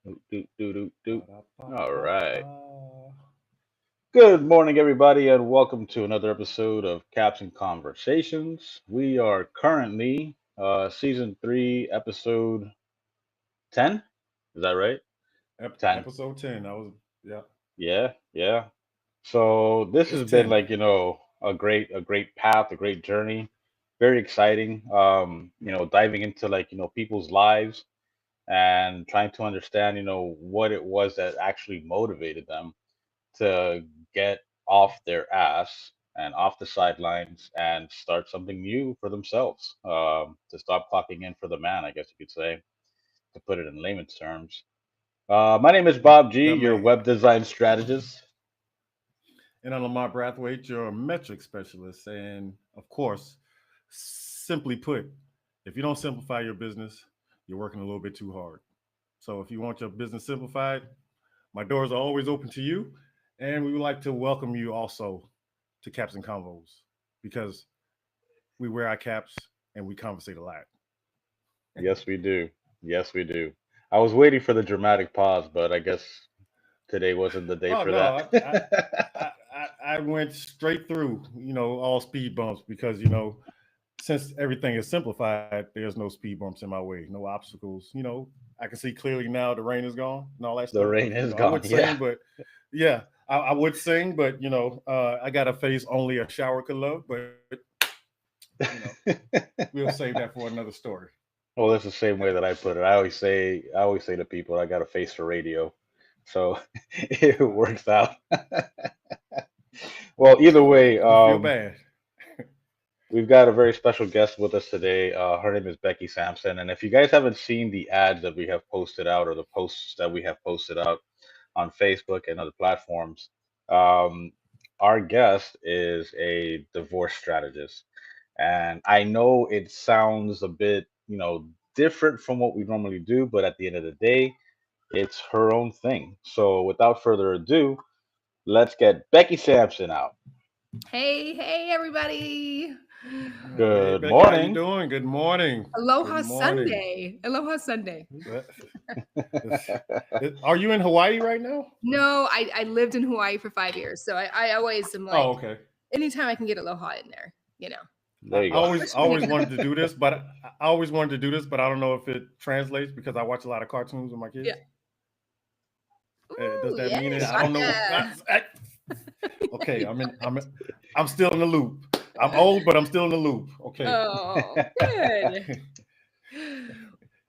Do, do, do, do, do. All right. Ba-da-ba-ba-ba. Good morning, everybody, and welcome to another episode of Caps and Conversations. We are currently season 3, episode 10. Is that right? 10. Episode 10. Yeah. Yeah, yeah. So this It's has been 10. like, a great path, a great journey. Very exciting. Diving into like, people's lives and trying to understand, what it was that actually motivated them to get off their ass and off the sidelines and start something new for themselves, to stop clocking in for the man, I guess you could say, to put it in layman's terms. My name is Bob G, The your man. web design strategist. And I'm Lamont Braithwaite, your metric specialist. And of course, simply put, if you don't simplify your business, you're working a little bit too hard. So if you want your business simplified, my doors are always open to you. And we would like to welcome you also to Caps and Convos because we wear our caps and we conversate a lot. Yes, we do. Yes, we do. I was waiting for the dramatic pause, but I guess today wasn't the day Oh for no, that. I went straight through, all speed bumps because since everything is simplified, there's no speed bumps in my way, no obstacles. I can see clearly now the rain is gone and all that The stuff. rain is I gone. would Yeah. sing, but yeah, I would sing, but I got a face only a shower could love. But you know, we'll save that for another story. Well, that's the same way that I put it. I always say to people, I got a face for radio, so it Uh, works out. Well, either way, don't feel bad. we've got a very special guest with us today. Her name is Becky Sampson, and if you guys haven't seen the ads that we have posted out or the posts that we have posted out on Facebook and other platforms, um, our guest is a divorce strategist. And I know it sounds a bit, different from what we normally do, but at the end of the day, it's her own thing. So without further ado, let's get Becky Sampson out. Hey, everybody. Hey Good Becky, how you morning. doing? Good morning. Good Aloha morning. Sunday. Aloha Sunday. Uh, Are you in Hawaii right now? No, I lived in Hawaii for 5 years. So I always am Oh, like, okay. anytime I can get aloha in there, I There you I go. always I especially when you always got, wanted to do this, but I don't know if it translates because I watch a lot of cartoons with my yeah. kids. Does Ooh, that yeah, mean it? I don't know. gotcha. Okay, I'm still in the loop. I'm old, but I'm still in the loop. Okay. Oh, good.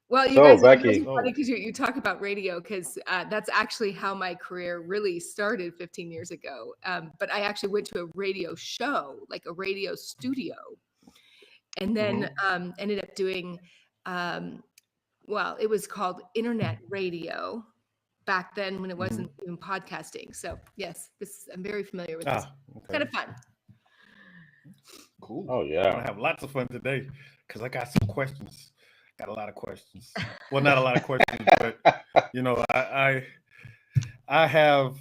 Well, you So, guys, you guys Becky, are funny So, because you talk about radio because that's actually how my career really started 15 years ago. But I actually went to a radio show, like a radio studio, and then mhm. ended up doing, um, well, it was called internet radio back then when it wasn't Mhm. even podcasting. So yes, I'm very familiar with this. It's kind Okay. of fun. Cool. oh We're yeah, gonna have lots of fun today because I got some questions. Got a lot of questions. Well, not a lot of questions, but you know, I have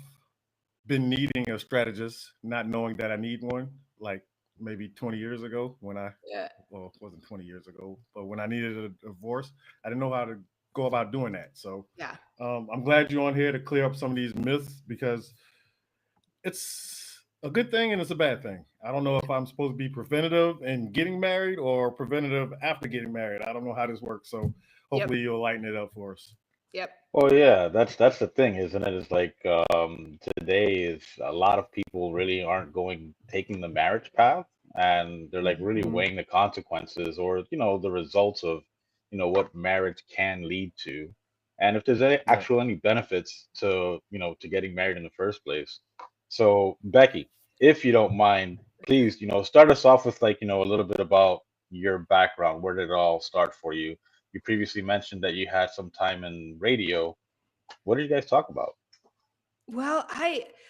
been needing a strategist, not knowing that I need one, like maybe 20 years ago when Yeah. well, it wasn't 20 years ago, but when I needed a divorce, I didn't know how to go about doing that. So Yeah. I'm glad you're on here to clear up some of these myths because it's a good thing and it's a bad thing. I don't know if I'm supposed to be preventative in getting married or preventative after getting married. I don't know how this works. So Yep. hopefully you'll lighten it up for us. Yep. well yeah. That's the thing, isn't it? It's like today is a lot of people really aren't going taking the marriage path, and they're like really Hmm. weighing the consequences or the results of what marriage can lead to, and if there's Right. any benefits to to getting married in the first place. So Becky, if you don't mind, please start us off with like a little bit about your background. Where did it all start for you? You previously mentioned that you had some time in radio. What did you guys talk about? Well,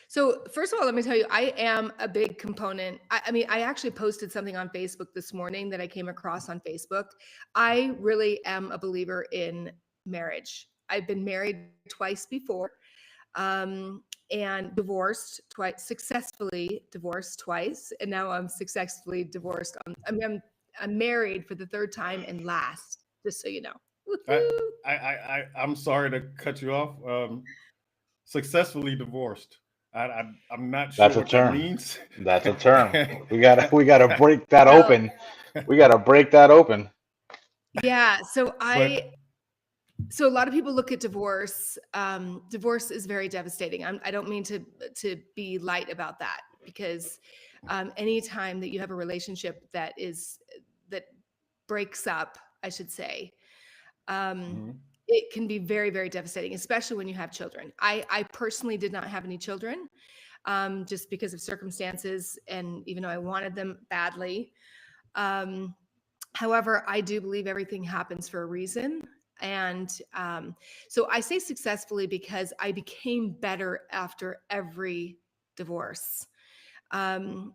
so first of all, let me tell you, I am a big component. I mean, I actually posted something on Facebook this morning that I came across on Facebook. I really am a believer in marriage. I've been married twice before, um, and divorced twice, successfully divorced twice, and now I'm successfully divorced. I'm married for the third time and last, just so you know. I, Woohoo. I'm sorry to cut you off. Successfully divorced. I'm not sure That's a what that term. means. That's a term. We gotta break that Well, open. We gotta break that open. yeah. but So a lot of people look at divorce. Divorce is very devastating. I don't mean to be light about that, because anytime that you have a relationship that breaks up, I should say, um, Mhm. it can be very, very devastating, especially when you have children. I personally did not have any children, just because of circumstances, and even though I wanted them badly. Um, However, I do believe everything happens for a reason. And so I say successfully because I became better after every divorce. Um,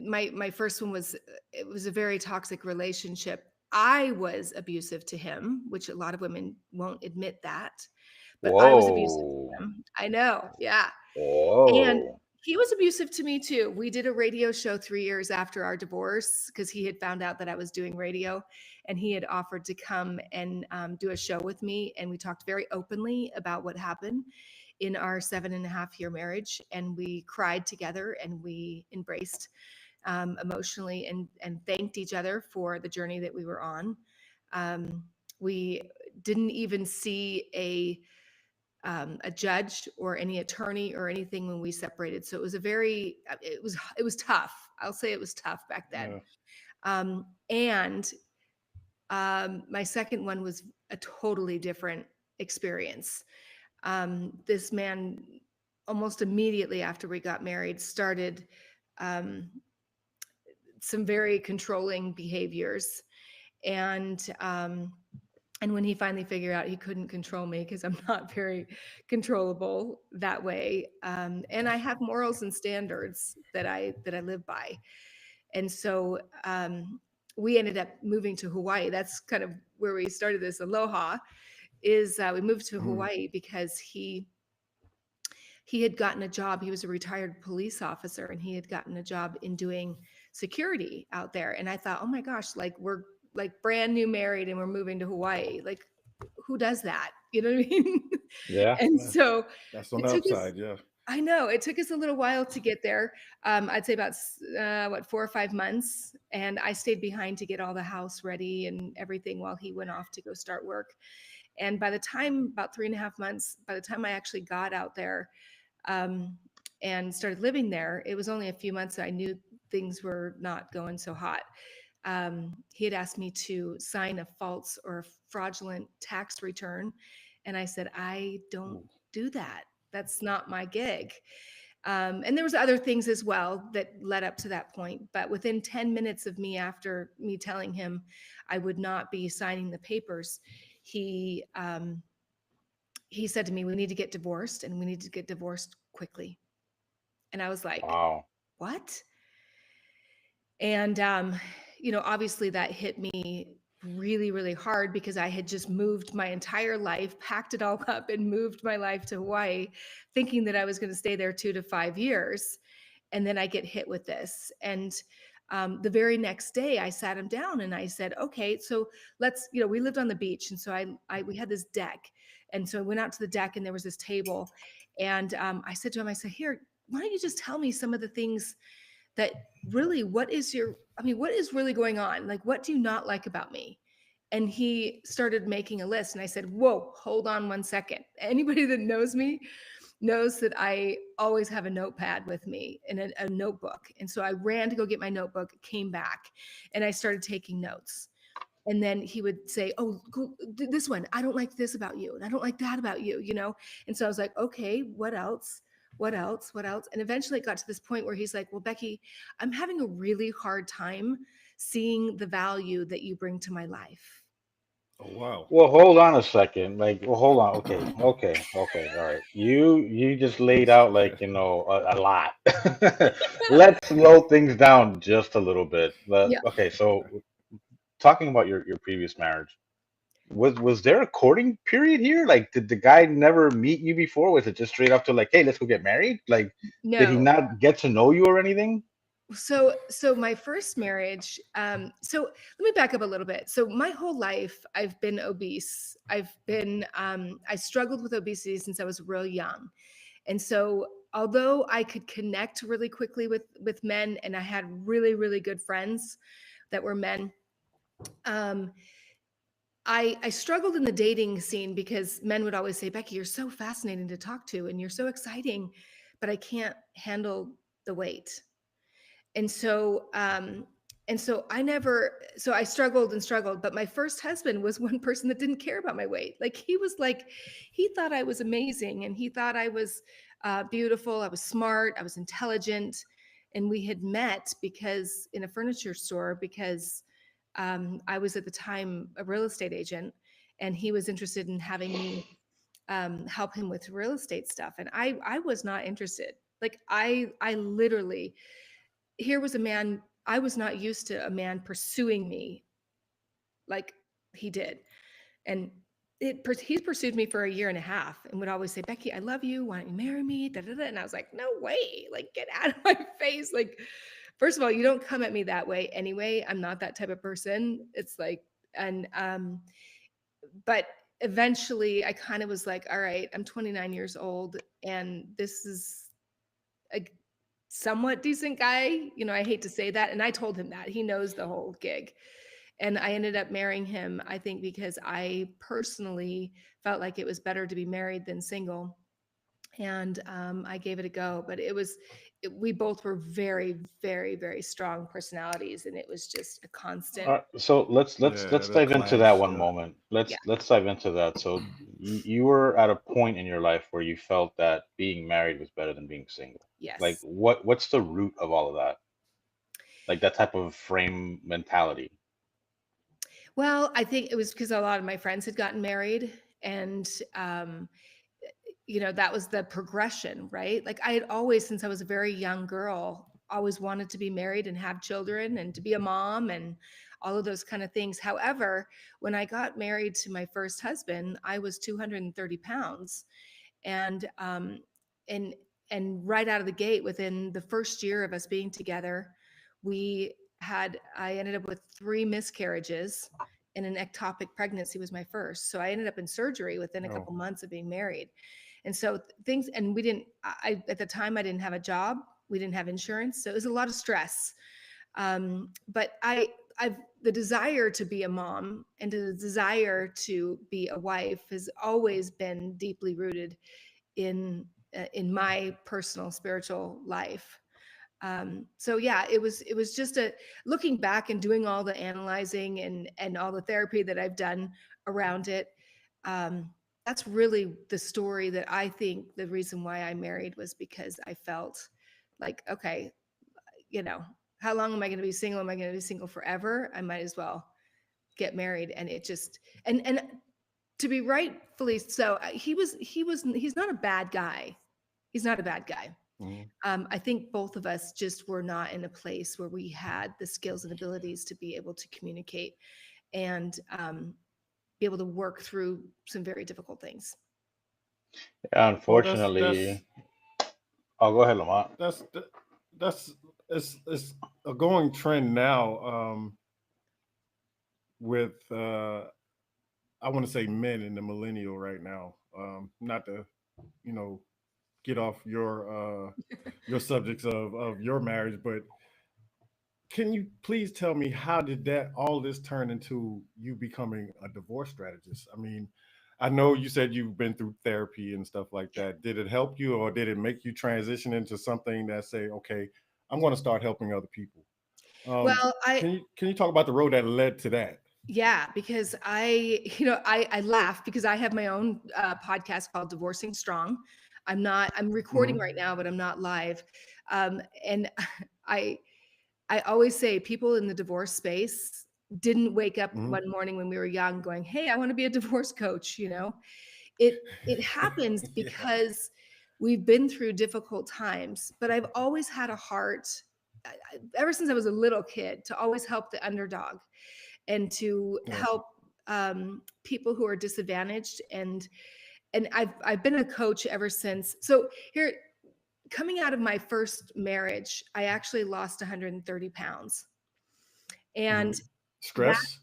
my first one was, it was a very toxic relationship. I was abusive to him, which a lot of women won't admit that, but I was abusive Whoa. to him. I know, yeah. And Whoa. he was abusive to me too. We did a radio show 3 years after our divorce because he had found out that I was doing radio, and he had offered to come and do a show with me. And we talked very openly about what happened in our 7.5 year marriage. And we cried together and we embraced emotionally, and thanked each other for the journey that we were on. We didn't even see a judge or any attorney or anything when we separated. So it was it was tough. I'll say it was tough back then. Yeah. And my second one was a totally different experience. This man, almost immediately after we got married, started um, some very controlling behaviors, and and when he finally figured out he couldn't control me because I'm not very controllable that way, and I have morals and standards that I live by, and so we ended up moving to Hawaii. That's kind of where we started this aloha. Is we moved to Mhm. Hawaii because he had gotten a job. He was a retired police officer, and he had gotten a job in doing security out there. And I thought, oh my gosh, like we're like brand new married and we're moving to Hawaii. Like, who does that? You know what I mean? Yeah. And Yeah. so That's on it the took us, upside. Yeah. I know it took us a little while to get there. I'd say about what, 4 or 5 months, and I stayed behind to get all the house ready and everything while he went off to go start work. And by the time, about 3.5 months, by the time I actually got out there, um, and started living there, it was only a few months that I knew things were not going so hot. He had asked me to sign a false or fraudulent tax return. And I said, I don't Ooh. do that. That's not my gig. And there was other things as well that led up to that point. But within 10 minutes of me, after me telling him I would not be signing the papers, he he said to me, we need to get divorced, and we need to get divorced quickly. And I was like, Wow. what? And, obviously that hit me really, really hard because I had just moved my entire life, packed it all up, and moved my life to Hawaii, thinking that I was going to stay there 2 to 5 years. And then I get hit with this. And the very next day, I sat him down and I said, okay, so let's, we lived on the beach. And so we had this deck. And so I went out to the deck and there was this table. And I said to him, I said, here, why don't you just tell me some of the things that really, what is really going on? Like, what do you not like about me? And he started making a list. And I said, whoa, hold on 1 second. Anybody that knows me knows that I always have a notepad with me and a notebook. And so I ran to go get my notebook, came back, and I started taking notes. And then he would say, oh, this one, I don't like this about you, and I don't like that about you. And so I was like, okay, what else? What else? What else? And eventually it got to this point where he's like, well, Becky, I'm having a really hard time seeing the value that you bring to my life. Oh wow. Well, hold on a second. Like, well, hold on. Okay, okay, okay. All right. You just laid out like a lot. Let's slow things down just a little bit. Yeah. Okay, so talking about your previous marriage, was there a courting period here? Like, did the guy never meet you before? Was it just straight up to like, hey, let's go get married? Like, did he No. not get to know you or anything? So my first marriage, so let me back up a little bit. So my whole life I've been obese. I struggled with obesity since I was real young. And so although I could connect really quickly with men, and I had really, really good friends that were men, um, I struggled in the dating scene because men would always say, Becky, you're so fascinating to talk to and you're so exciting, but I can't handle the weight. And so I struggled and struggled, but my first husband was one person that didn't care about my weight. Like he thought I was amazing, and he thought I was beautiful, I was smart, I was intelligent. And we had met because in a furniture store, because I was at the time a real estate agent, and he was interested in having me help him with real estate stuff. And I was not interested. Like I literally, here was a man, I was not used to a man pursuing me like he did. And he's pursued me for a year and a half and would always say, Becky, I love you. Why don't you marry me? Da, da, da. And I was like, no way. Like, get out of my face. Like, first of all, you don't come at me that way anyway. I'm not that type of person. It's like, and, but eventually I kind of was like, all right, I'm 29 years old and this is a somewhat decent guy. You know, I hate to say that. And I told him that. He knows the whole gig. And I ended up marrying him, I think, because I personally felt like it was better to be married than single. And I gave it a go. But we both were very, very, very strong personalities. And it was just a constant. So Yeah, let's the dive into that clash. one Yeah. moment. Yeah. Let's dive into that. So you were at a point in your life where you felt that being married was better than being single. Like Yes. what's the root of all of that? Like that type of frame mentality. Well, I think it was because a lot of my friends had gotten married. And that was the progression, right? Like I had always, since I was a very young girl, always wanted to be married and have children and to be a mom and all of those kind of things. However, when I got married to my first husband, I was 230 pounds. And and and right out of the gate, within the first year of us being together, I ended up with 3 miscarriages, and an ectopic pregnancy was my first. So I ended up in surgery within a Oh. couple months of being married. And so things, and we didn't, at the time, I didn't have a job. We didn't have insurance. So it was a lot of stress. But the desire to be a mom and the desire to be a wife has always been deeply rooted in my personal spiritual life. So yeah, it was just looking back and doing all the analyzing and all the therapy that I've done around it. Um, that's really the story that I think the reason why I married was because I felt like, okay, you know, how long am I going to be single? Am I going to be single forever? I might as well get married. And it just, and to be rightfully so, he's not a bad guy. He's not a bad guy. Mhm. I think both of us just were not in a place where we had the skills and abilities to be able to communicate and be able to work through some very difficult things. Yeah, Well, that's unfortunately, oh, go ahead, Lamont. that's that's it's a going trend now, with I want to say men in the millennial right now. Not to, you know, get off your subjects of your marriage, but can you please tell me how did that all this turn into you becoming a divorce strategist? I mean, I know you said you've been through therapy and stuff like Yeah. that. Did it help you, or did it make you transition into something that say, okay, I'm going to start helping other people? Um, Well, can you talk about the road that led to that? yeah, because I laugh because I have my own podcast called Divorcing Strong. I'm recording Hmm. right now, but I'm not live. And I, I always say people in the divorce space didn't wake up Hmm. one morning when we were young going, "Hey, I want to be a divorce coach," you know. It happens Yeah. because we've been through difficult times, but I've always had a heart ever since I was a little kid to always help the underdog and to Gotcha. help people who are disadvantaged. And I've been a coach ever since. So here, coming out of my first marriage, I actually lost 130 pounds. And that, Stress?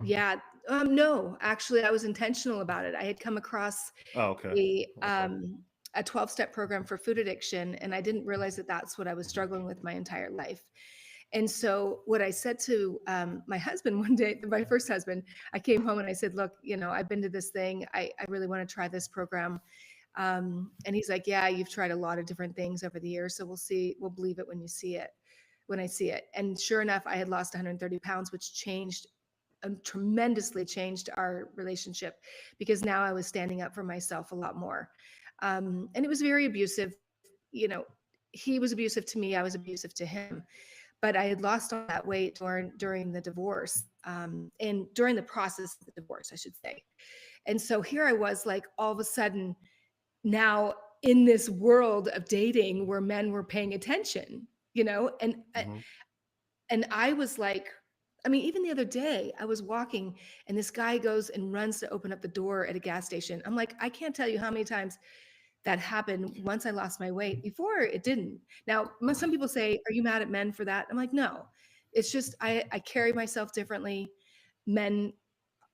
yeah, no, actually, I was intentional about it. I had come across Oh, okay. a Okay. um, a 12-step program for food addiction, and I didn't realize that that's what I was struggling with my entire life. And so, what I said to my husband one day, my first husband, I came home and I said, "Look, I've been to this thing. I really want to try this program." And he's like, "Yeah, you've tried a lot of different things over the years, so we'll see. We'll believe it when you see it, when I see it." And sure enough, I had lost 130 pounds, which changed tremendously changed our relationship, because now I was standing up for myself a lot more. And it was very abusive. He was abusive to me. I was abusive to him. But I had lost all that weight during the divorce, and during the process of the divorce, I should say. And so here I was, like, all of a sudden now in this world of dating where men were paying attention, and Mm-hmm. and I was like, I mean, even the other day, I was walking and this guy goes and runs to open up the door at a gas station. I'm like, I can't tell you how many times that happened once I lost my weight. Before, it didn't. Now, some people say, "Are you mad at men for that?" I'm like, no. It's just I carry myself differently. Men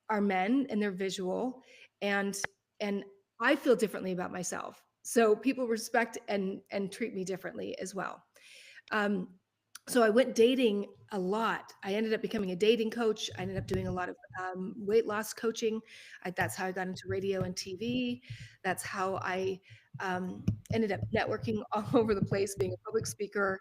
are men and they're visual, and and I feel differently about myself. So people respect and treat me differently as well. Um, so I went dating a lot. I ended up becoming a dating coach. I ended up doing a lot of weight loss coaching. That's how I got into radio and TV. That's how I ended up networking all over the place, being a public speaker,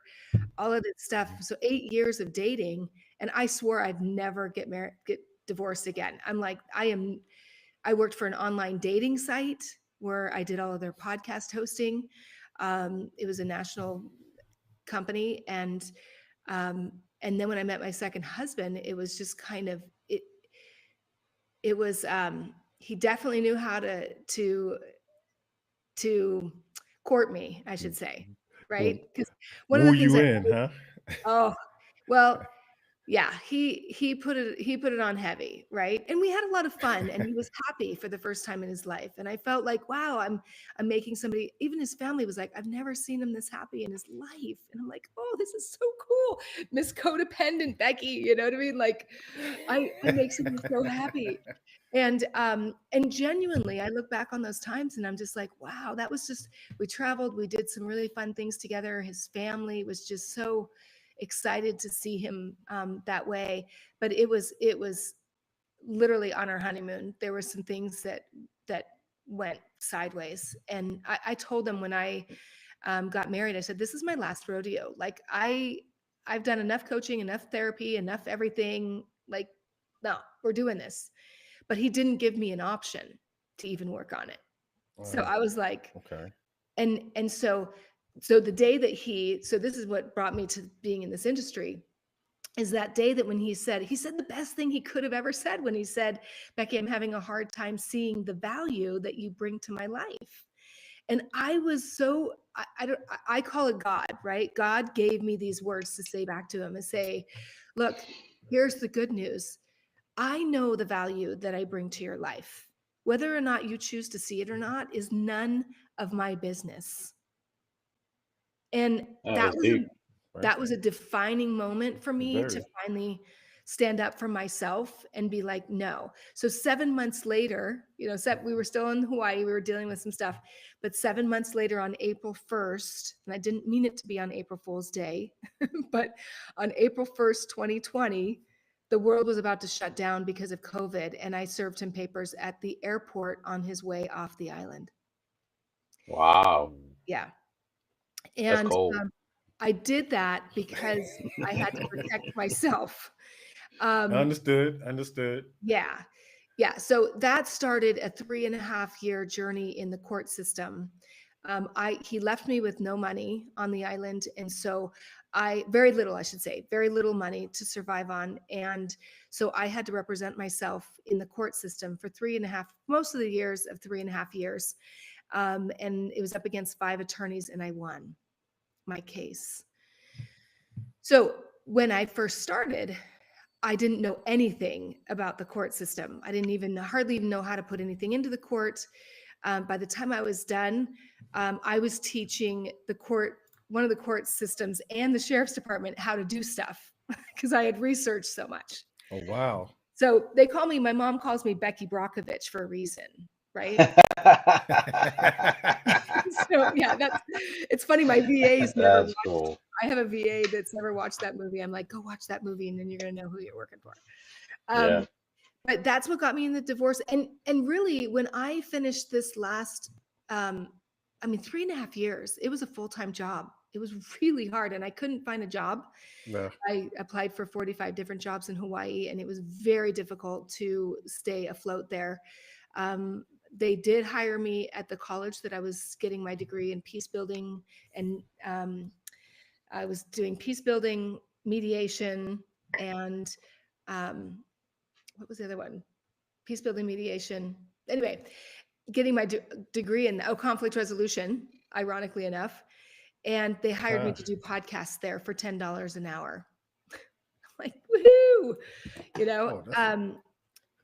all of this stuff. So 8 years of dating, and I swore I'd never get married, get divorced again. I'm like, I worked for an online dating site where I did all of their podcast hosting. It was a national company, and then when I met my second husband, it was just kind of it. It was he definitely knew how to court me, I should say, right? Well, Because one of woo the things you I in, huh? oh well, yeah, he put it on heavy, right? And we had a lot of fun, and he was happy for the first time in his life. And I felt like, wow, I'm making somebody, even his family was like, I've never seen him this happy in his life. And I'm like, oh, this is so cool. Miss Codependent Becky, you know what I mean? Like I make somebody so happy. And genuinely, I look back on those times and I'm just like, wow, that was just, we traveled, we did some really fun things together. His family was just so excited to see him that way. But it was literally on our honeymoon. There were some things that went sideways, and I told him when I got married, I said, "This is my last rodeo. Like I've done enough coaching, enough therapy, enough everything. Like, no, we're doing this." But he didn't give me an option to even work on it. All So right. I was like, Okay. and so the day that so this is what brought me to being in this industry, is that day that when he said the best thing he could have ever said, when he said, "Becky, I'm having a hard time seeing the value that you bring to my life." And I was so, I call it God, right? God gave me these words to say back to him and say, "Look, here's the good news. I know the value that I bring to your life. Whether or not you choose to see it or not is none of my business." And That that was was a deep. Right. that was a defining moment for me to Very. finally stand up for myself and be like, no. So 7 months later, we were still in Hawaii, we were dealing with some stuff, but 7 months later, on April 1st, and I didn't mean it to be on April Fool's Day, but on April 1st, 2020, the world was about to shut down because of COVID, and I served him papers at the airport on his way off the island. Wow, Yeah. that's And cold. I did that because I had to protect myself. Um, Understood. Understood. yeah. Yeah. So that started a 3.5 year journey in the court system. He left me with no money on the island. And so very little, I should say, very little money to survive on. And so I had to represent myself in the court system for most of the years of 3.5 years. And it was up against 5 attorneys, and I won my case. So when I first started, I didn't know anything about the court system. I didn't hardly even know how to put anything into the court. By the time I was done, I was teaching one of the court systems and the sheriff's department how to do stuff because I had researched so much. Oh, wow. So my mom calls me Becky Brockovich for a reason, right? So yeah, it's funny. My VA's never That's watched. cool. I have a VA that's never watched that movie. I'm like, go watch that movie, and then you're gonna know who you're working for. Yeah. But that's what got me in the divorce. And really, when I finished this last, 3.5 years, it was a full-time job. It was really hard, and I couldn't find a job. Yeah. I applied for 45 different jobs in Hawaii, and it was very difficult to stay afloat there. They did hire me at the college that I was getting my degree in peace building, and I was doing peace building, mediation, and what was the other one? Peace building, mediation. Anyway, getting my degree in conflict resolution, ironically enough. And they hired me to do podcasts there for $10 an hour. Like, woohoo,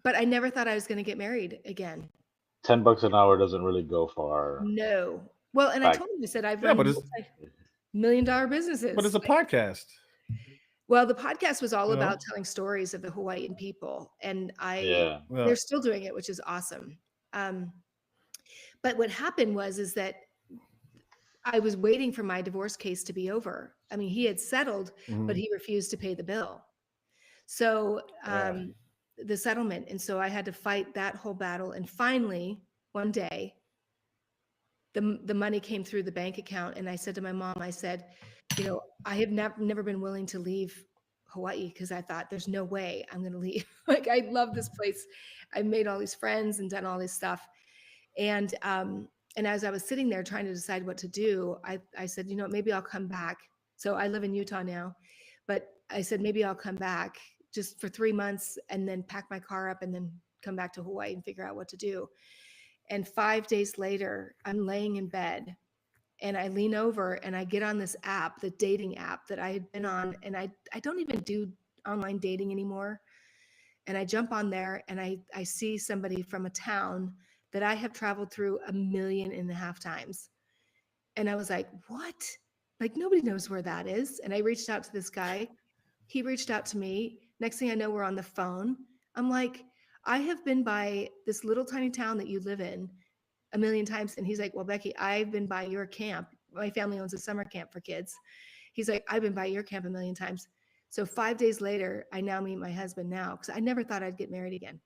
but I never thought I was going to get married again. $10 an hour doesn't really go far. No. Well, and I told him, I said, I've run multi-million-dollar businesses. But it's a podcast. Well, the podcast was all about telling stories of the Hawaiian people. And they're still doing it, which is awesome. But what happened is that I was waiting for my divorce case to be over. I mean, he had settled, but he refused to pay the bill. So the settlement. And so I had to fight that whole battle. And finally, one day, the money came through the bank account. And I said to my mom, I said, I have never been willing to leave Hawaii because I thought there's no way I'm going to leave. Like, I love this place. I made all these friends and done all this stuff. And as I was sitting there trying to decide what to do, I said, maybe I'll come back. So I live in Utah now, but I said, maybe I'll come back just for 3 months and then pack my car up and then come back to Hawaii and figure out what to do. And 5 days later, I'm laying in bed and I lean over and I get on this app, the dating app that I had been on. And I don't even do online dating anymore. And I jump on there and I see somebody from a town that I have traveled through 1.5 million times. And I was like, what? Like, nobody knows where that is. And I reached out to this guy. He reached out to me. Next thing I know, we're on the phone. I'm like, I have been by this little tiny town that you live in 1 million times. And he's like, well, Becky, I've been by your camp. My family owns a summer camp for kids. He's like, I've been by your camp 1 million times. So 5 days later, I now meet my husband now because I never thought I'd get married again.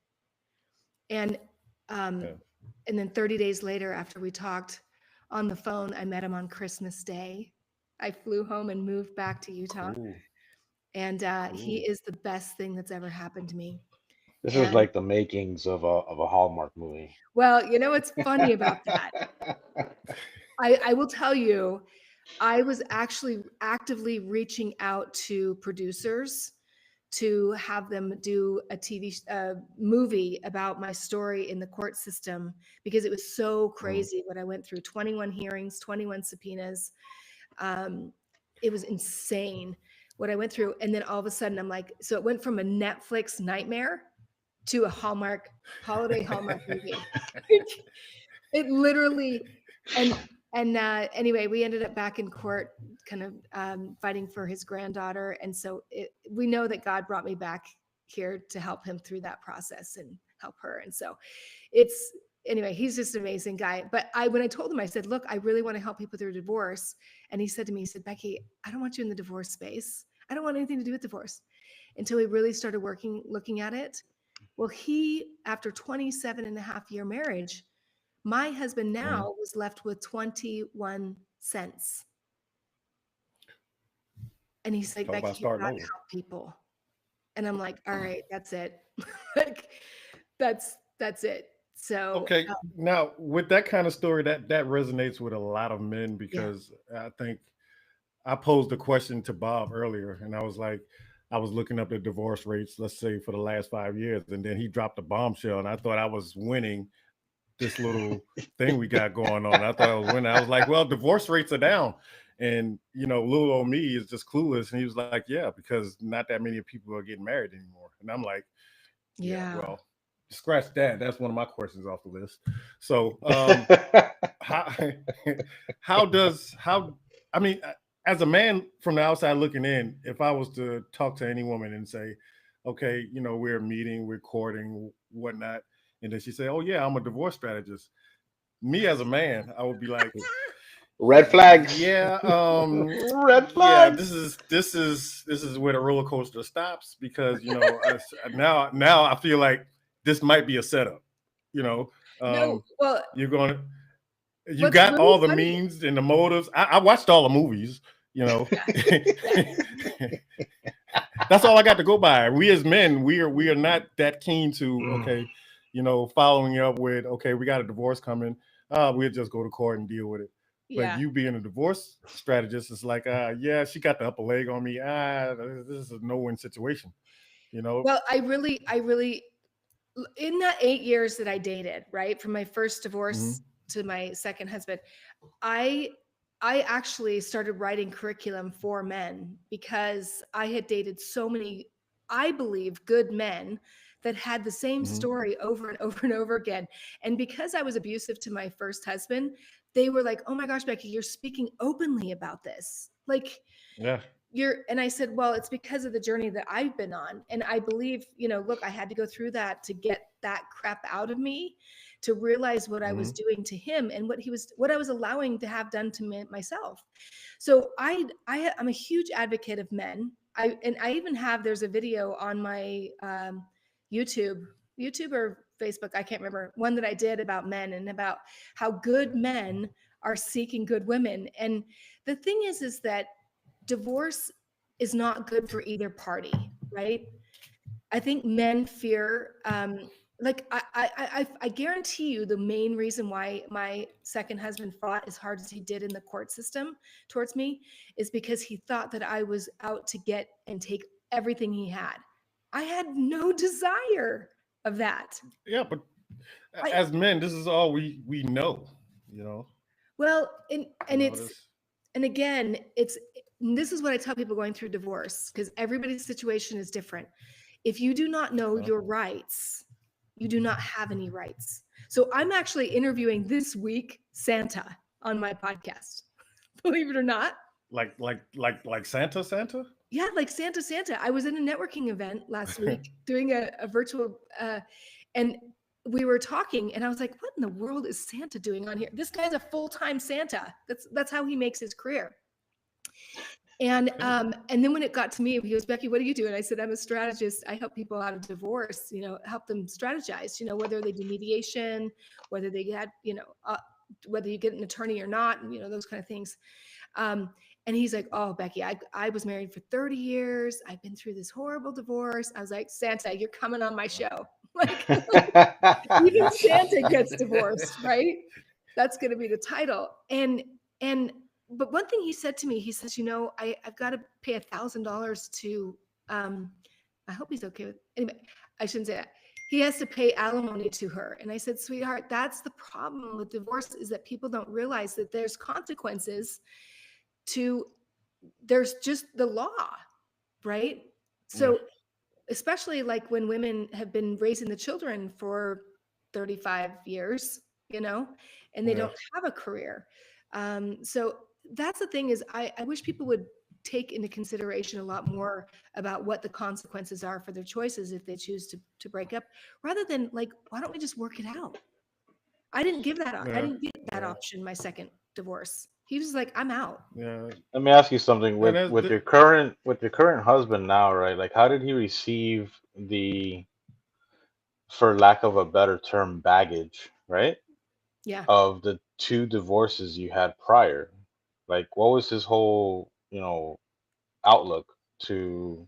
And then 30 days later, after we talked on the phone, I met him on Christmas Day. I flew home and moved back to Utah. Cool. And he is the best thing that's ever happened to me. This is like the makings of a Hallmark movie. Well, what's funny about that? I will tell you, I was actually actively reaching out to producers to have them do a TV movie about my story in the court system because it was so crazy what I went through. 21 hearings, 21 subpoenas. It was insane what I went through. And then all of a sudden I'm like, so it went from a Netflix nightmare to a holiday Hallmark movie. It literally, and anyway, we ended up back in court kind of fighting for his granddaughter. And so we know that God brought me back here to help him through that process and help her. And so anyway, he's just an amazing guy. But when I told him, I said, look, I really want to help people through divorce. And he said to me, Becky, I don't want you in the divorce space. I don't want anything to do with divorce. Until he really started looking at it. Well, after 27.5-year marriage, my husband now was left with 21 cents. And he's like, Becky, you gotta help people. And I'm like, all right, that's it. Like, that's it. So okay. Now with that kind of story, that resonates with a lot of men because I think I posed a question to Bob earlier and I was like, I was looking up the divorce rates, let's say for the last 5 years. And then he dropped a bombshell and I thought I was winning this little thing we got going on. I thought I was winning. I was like, well, divorce rates are down. And, little old me is just clueless. And he was like, yeah, because not that many people are getting married anymore. And I'm like, well, scratch that. That's one of my questions off the list. So, how how I mean, as a man from the outside looking in, if I was to talk to any woman and say, okay, we're meeting, we're courting, whatnot, and then she say, oh yeah, I'm a divorce strategist. Me as a man, I would be like, Red flags. yeah, Red yeah, flags. this is where the roller coaster stops, because now I feel like this might be a setup. You know, No, um, well, you're going, you what's got really all the funny, means and the motives. I watched all the movies. You know, yeah, yeah. that's all I got to go by. We as men, we are not that keen to, okay, following up with, okay, we got a divorce coming. We'll just go to court and deal with it. But Yeah. you being a divorce strategist, it's like, yeah, she got the upper leg on me. This is a no-win situation. You know. Well, I really, in that 8 years that I dated, right, from my first divorce Mhm. to my second husband, I I actually started writing curriculum for men because I had dated so many, I believe, good men that had the same Mhm. story over and over and over again. And because I was abusive to my first husband, they were like, "Oh my gosh, Becky, you're speaking openly about this." Like, Yeah. and I said, well, it's because of the journey that I've been on. And I believe, look, I had to go through that to get that crap out of me, to realize what I was Mhm. doing to him and what I was allowing to have done to me, myself. So I'm a huge advocate of men. And I even have, there's a video on my YouTube, YouTube or Facebook, I can't remember, one that I did about men and about how good men are seeking good women. And the thing is that divorce is not good for either party, right? I think men fear, like I guarantee you, the main reason why my second husband fought as hard as he did in the court system towards me is because he thought that I was out to get and take everything he had. I had no desire of that. Yeah, but I as men, this is all we know. You know. well, and it's This. and again, this is what I tell people going through divorce, because everybody's situation is different. If you do not know Uh, your rights, you do not have any rights. So I'm actually interviewing this week Santa on my podcast. Believe it or not. like Santa. Yeah, like Santa. I was in a networking event last week doing a virtual and we were talking and I was like, what in the world is Santa doing on here? This guy's a full-time Santa. That's how he makes his career. And then when it got to me, he goes, Becky, what do you do? And I said, I'm a strategist. I help people out of divorce, help them strategize, whether they do mediation, whether they had, whether you get an attorney or not, and those kind of things. Um, and he's like, oh, Becky, I was married for 30 years. I've been through this horrible divorce. I was like, Santa, you're coming on my show. Like, even Santa gets divorced, right? That's going to be the title. But one thing he said to me, he says, I've got to pay $1,000 to, I hope he's okay with, anyway, I shouldn't say that. He has to pay alimony to her. And I said, sweetheart, that's the problem with divorce, is that people don't realize that there's consequences there's just the law, right? Yeah. So especially like when women have been raising the children for 35 years, and they Yeah. don't have a career. So that's the thing, is I wish people would take into consideration a lot more about what the consequences are for their choices if they choose to break up, rather than like, why don't we just work it out? I didn't Yeah. get that Yeah. option my second divorce. He was like, I'm out. Yeah. Let me ask you something And with that's with your current husband now, right? Like, how did he receive the, for lack of a better term, baggage, right? Yeah. Of the two divorces you had prior? Like, what was his whole, outlook to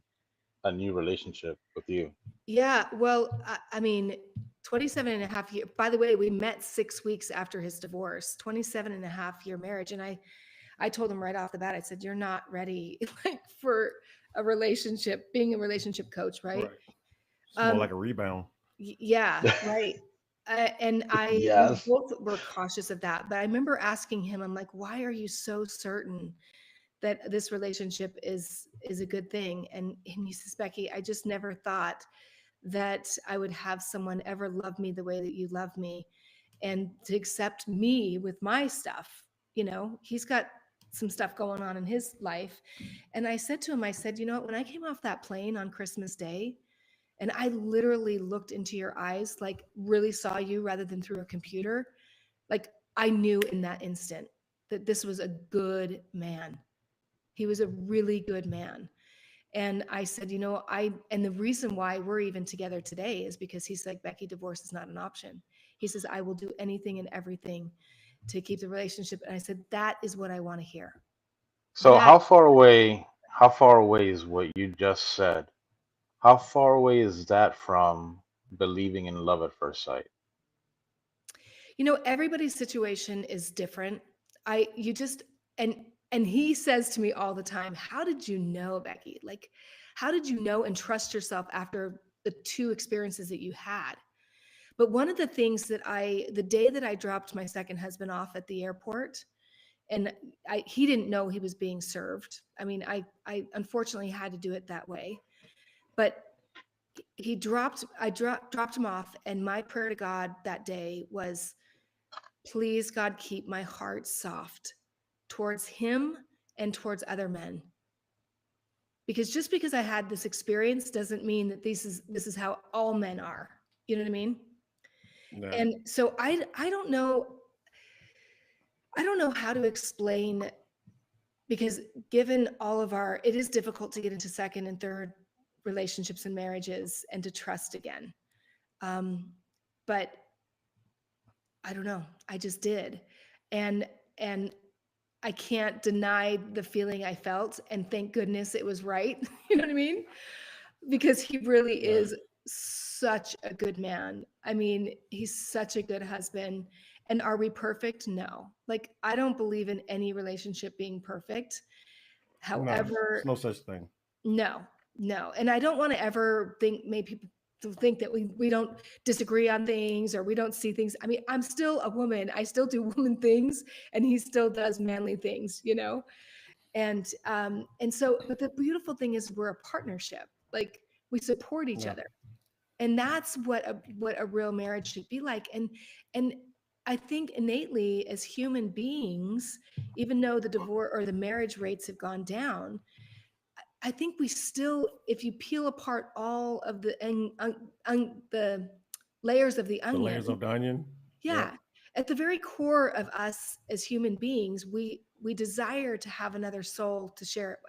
a new relationship with you? Yeah, well, I mean, 27 and a half year. By the way, we met 6 weeks after his divorce, 27 and a half year marriage. And I told him right off the bat, I said, you're not ready like for a relationship, being a relationship coach, right? right. It's more Um, like a rebound. yeah, right. And we Yes. both were cautious of that. But I remember asking him, I'm like, why are you so certain that this relationship is a good thing? And he says, Becky, I just never thought that I would have someone ever love me the way that you love me and to accept me with my stuff. He's got some stuff going on in his life. And I said to him, I said, when I came off that plane on Christmas Day, and I literally looked into your eyes, like really saw you rather than through a computer, like I knew in that instant that this was a good man. He was a really good man. And I said, and the reason why we're even together today is because he's like, Becky, divorce is not an option. He says, I will do anything and everything to keep the relationship. And I said, that is what I want to hear. So That, how far away is what you just said? How far away is that from believing in love at first sight? everybody's situation is different. You just, and he says to me all the time, how did you know, Becky? Like, how did you know and trust yourself after the two experiences that you had? But one of the things that the day that I dropped my second husband off at the airport, and he didn't know he was being served. I mean, I unfortunately had to do it that way, but I dropped him off. And my prayer to God that day was, please, God, keep my heart soft towards him and towards other men. Because just because I had this experience doesn't mean that this is how all men are. You know what I mean? No. And so I don't know how to explain, because given all of it is difficult to get into second and third relationships and marriages and to trust again. But I don't know. I just did. And I can't deny the feeling I felt, and thank goodness it was right. You know what I mean? Because he really Right. is such a good man. I mean, he's such a good husband. And are we perfect? No. Like, I don't believe in any relationship being perfect. No, However, there's no such thing. no. And I don't want to ever make people think that we don't disagree on things or we don't see things. I mean, I'm still a woman. I still do woman things, and he still does manly things, And so, but the beautiful thing is we're a partnership. Like, we support each Yeah. other. And that's what a real marriage should be like. And I think innately as human beings, even though the divorce or the marriage rates have gone down, I think we still, if you peel apart all of the layers of the The layers onion, of the onion. yeah, at the very core of us as human beings, we desire to have another soul to share it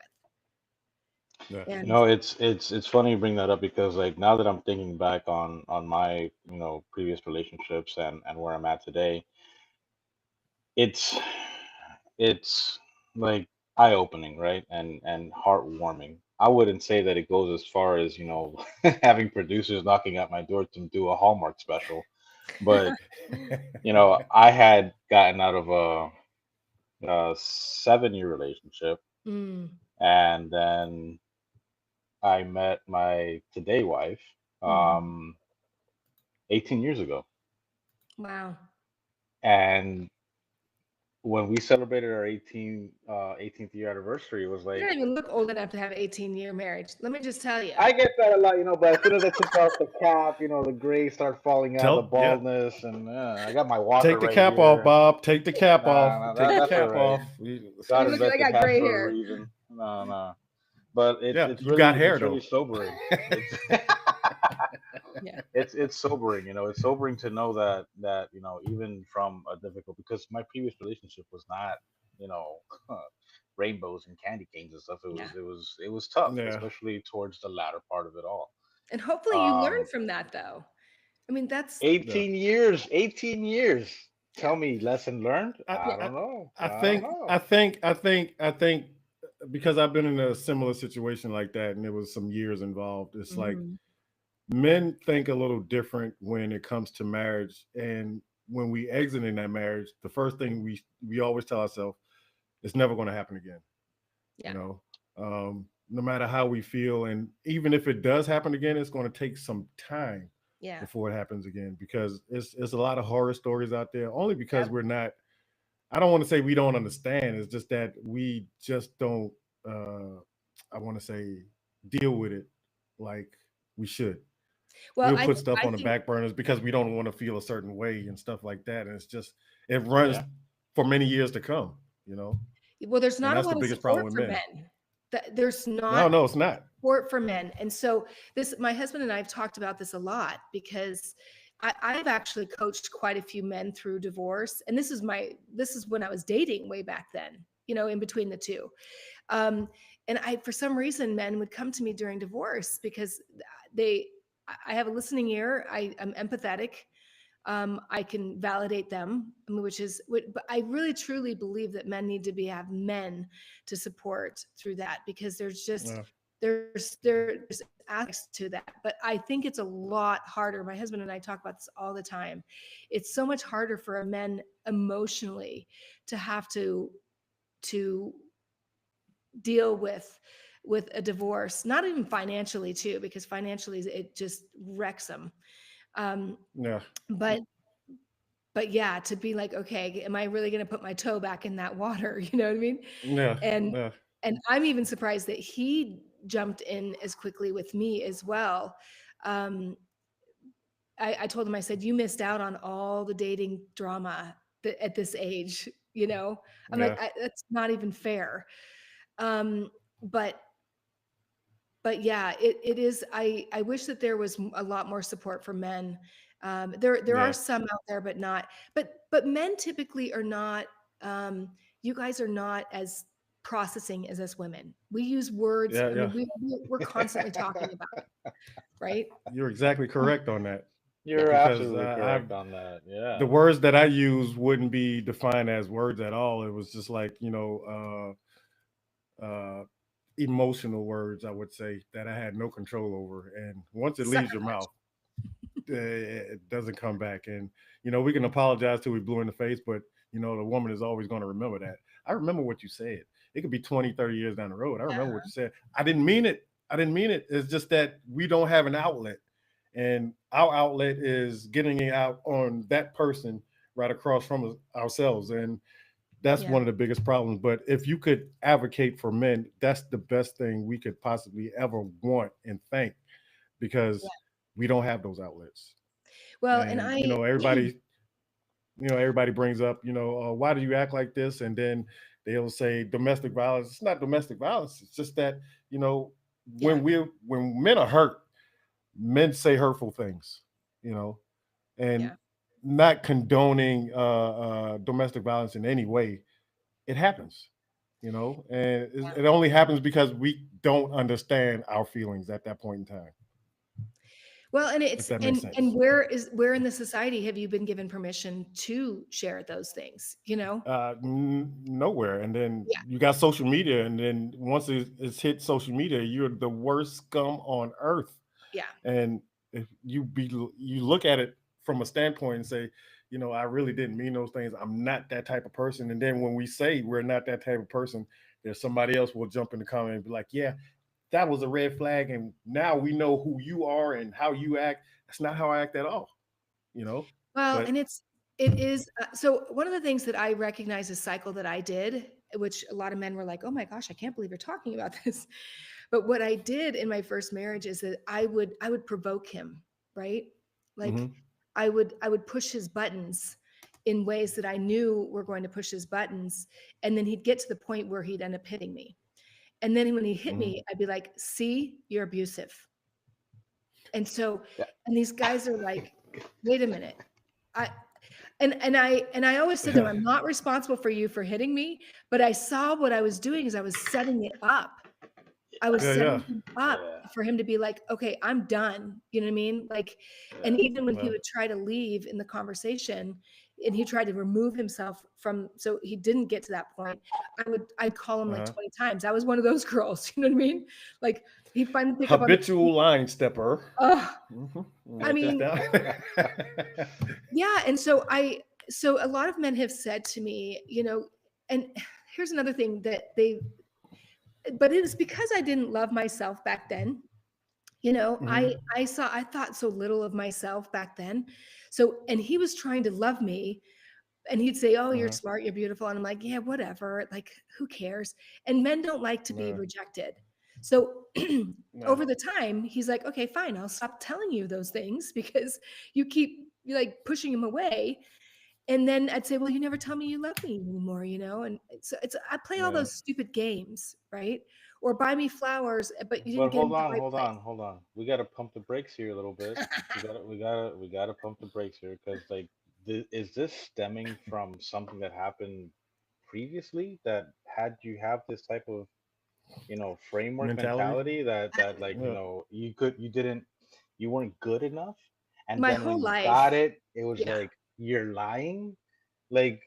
Yeah. with. You And know, it's funny you bring that up because like now that I'm thinking back on my, previous relationships and where I'm at today, it's it's like eye-opening, right? And heartwarming. I wouldn't say that it goes as far as, having producers knocking at my door to do a Hallmark special, but I had gotten out of a 7-year relationship, mm, and then I met my today wife mhm. 18 years ago. Wow. And when we celebrated our 18th year anniversary, it was You like, don't even look old enough to have an 18-year marriage. Let me just tell you. I get that a lot, but as soon as I took off the cap, the gray started falling out, the Yeah. baldness, and I got my walker Take the right cap off, here. Bob. Take the cap off. Nah, Take the that's all cap right. off. God You look like I invented got hats gray for a hair. reason. No, no. But it's Yeah, it's you got really hair it's really though. sobering. It's Yeah. it's sobering. It's sobering to know that even from a difficult, because my previous relationship was not you know rainbows and candy canes and stuff. It Yeah. was it was it was tough, Yeah. especially towards the latter part of it all. And hopefully you learn Um, from that, though. I mean, that's, 18 years, 18 years. yeah. Tell me, lesson learned? I, I Yeah. don't know. I I don't think know. I think I think I think because I've been in a similar situation like that and there was some years involved. It's like Mhm. men think a little different when it comes to marriage, and when we exit in that marriage, the first thing we always tell ourselves, it's never going to happen again. You Yeah. know, no matter how we feel, and even if it does happen again, it's going to take some time Yeah. before it happens again, because it's a lot of horror stories out there. Only because Yep. we're not. I don't want to say we don't understand. It's just that we just don't. I want to say deal with it like we should. Well, We'll I put stuff I on the think back burners because we don't want to feel a certain way and stuff like that. And it's just, it runs Yeah. for many years to come, well, there's and not a that's the lot of biggest problem support with for men. men. There's No, not no, it's not. support for men. And so my husband and I have talked about this a lot because I've actually coached quite a few men through divorce. And this is when I was dating way back then, in between the two. Um, and for some reason, men would come to me during divorce because I have a listening ear. I'm empathetic. I can validate them, but I really truly believe that men need to have men to support through that because Yeah, there's aspects to that. But I think it's a lot harder. My husband and I talk about this all the time. It's so much harder for a men emotionally to have to deal with a divorce, not even financially too, because financially it just wrecks them. Um, yeah, but but yeah, to be like, okay, am I really going to put my toe back in that water? You know what I mean? yeah, And yeah, and I'm even surprised that he jumped in as quickly with me as well. Um, I told him, I said, you missed out on all the dating drama at this age. I'm like, yeah, that's not even fair. Um, but yeah, it is. I wish that there was a lot more support for men. There are yeah, some out there, but not. But men typically are not. Um, you guys are not as processing as us women. We use words. yeah, I yeah. mean, we're constantly talking about it, right? You're exactly correct on that Yeah, You're because absolutely I've correct on that. the Yeah. words that I use wouldn't be defined as words at all. It was just like, emotional words, I would say, that I had no control over. And once it sucker leaves your punch. mouth, it doesn't come back. And, we can apologize till we blue in the face, but, the woman is always going to remember that. I remember what you said. It could be 20, 30 years down the road. I remember what Yeah, you said. I didn't mean it. I didn't mean it. It's just that we don't have an outlet. And our outlet is getting it out on that person right across from ourselves. And that's yeah, one of the biggest problems. But if you could advocate for men, that's the best thing we could possibly ever want and think, yeah. because we don't have those outlets. Well, and And everybody brings up, why do you act like this? And then they'll say domestic violence. It's not domestic violence. It's just that, you know, yeah, when men are hurt, men say hurtful things, you know, and yeah, not condoning domestic violence in any way. It happens, and yeah. it only happens because we don't understand our feelings at that point in time. Well, and If it's that makes and sense. where in the society have you been given permission to share those things? Nowhere. And then Yeah, you got social media, and then once it's hit social media, you're the worst scum on earth. yeah. And if you look at it from a standpoint and say, I really didn't mean those things. I'm not that type of person. And then when we say we're not that type of person, there's somebody else will jump in the comment and be like, yeah, that was a red flag, and now we know who you are and how you act. That's not how I act at all, you know. Well, But and it is so one of the things that I recognize a cycle that I did, which a lot of men were like, "Oh my gosh, I can't believe you're talking about this." But what I did in my first marriage is that I would provoke him, right? Like mhm, I would push his buttons in ways that I knew were going to push his buttons, and then he'd get to the point where he'd end up hitting me. And then when he hit mhm. me, I'd be like, "See, you're abusive." And so, Yeah. and these guys are like, "Wait a minute." I and I always said to him, "I'm not responsible for you for hitting me, but I saw what I was doing is I was setting it up. I was Yeah, yeah, setting him up Yeah. for him to be like, "Okay, I'm done." You know what I mean? Like, and Yeah. even when he yeah, would try to leave in the conversation and he tried to remove himself from so he didn't get to that point, I'd call him like uh-huh. 20 times. I was one of those girls, you know what I mean? Like he'd finally pick up on the Habitual line stepper. oh, Mhm. I Write this mean, down. yeah, and so a lot of men have said to me, and here's another thing that but it was because I didn't love myself back then. Mhm, I thought so little of myself back then. So, and he was trying to love me and he'd say, "Oh, you're uh-huh. smart, you're beautiful." And I'm like, "Yeah, whatever. Like, who cares?" And men don't like to be Yeah, rejected. So Well, over the time, he's like, okay, fine, I'll stop telling you those things because you keep like pushing him away. And then I'd say, well, you never tell me you love me anymore, you know? And so it's, I play all yeah. those stupid games, right? Or buy me flowers, but you But didn't get them hold at the on, right hold place. on, hold on. We gotta pump the brakes here a little bit. We gotta pump the brakes here because like, is this stemming from something that happened previously that had you have this type of, framework Mentality. mentality that like, Well, you weren't good enough, and My then when whole you got life. it, it was Yeah. like you're lying. Like,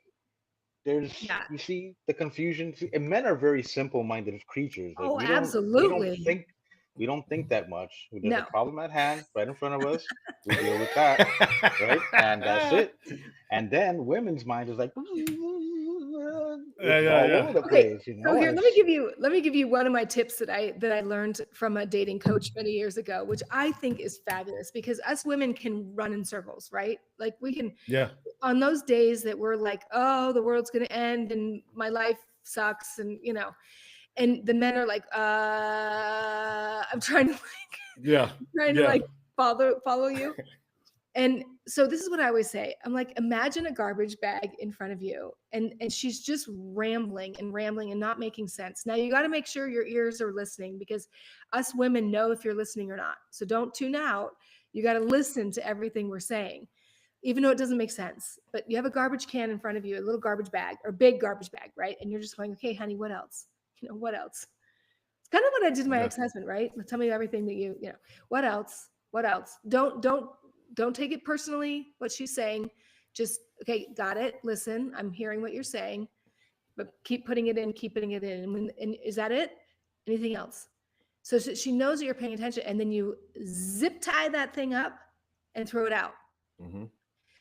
there's Yeah. you see the confusion. See, and men are very simple-minded creatures. Like, Oh, we don't absolutely. think that much. There's a No. problem at hand right in front of us. We deal with that, right? And that's it. And then women's mind is like, yeah, it's yeah, all yeah. over the Okay, place, so and here, it's let me give you one of my tips that I learned from a dating coach many years ago, which I think is fabulous because us women can run in circles, right? Like we can Yeah. on those days that we're like, oh, the world's gonna end and my life sucks, and and the men are like, I'm trying to Yeah. trying to Yeah. like follow you. And so this is what I always say. I'm like, imagine a garbage bag in front of you, and she's just rambling and not making sense. Now you got to make sure your ears are listening because us women know if you're listening or not. So don't tune out. You got to listen to everything we're saying, even though it doesn't make sense. But you have a garbage can in front of you, a little garbage bag or big garbage bag, right? And you're just going, okay, honey, what else? What else? It's kind of what I did to my Yeah. ex-husband, right? Tell me everything that what else? What else? Don't take it personally what she's saying. Just okay, got it. Listen, I'm hearing what you're saying, but keep putting it in, keep putting it in. And is that it? Anything else? So she knows that you're paying attention, and then you zip tie that thing up and throw it out. Mm-hmm.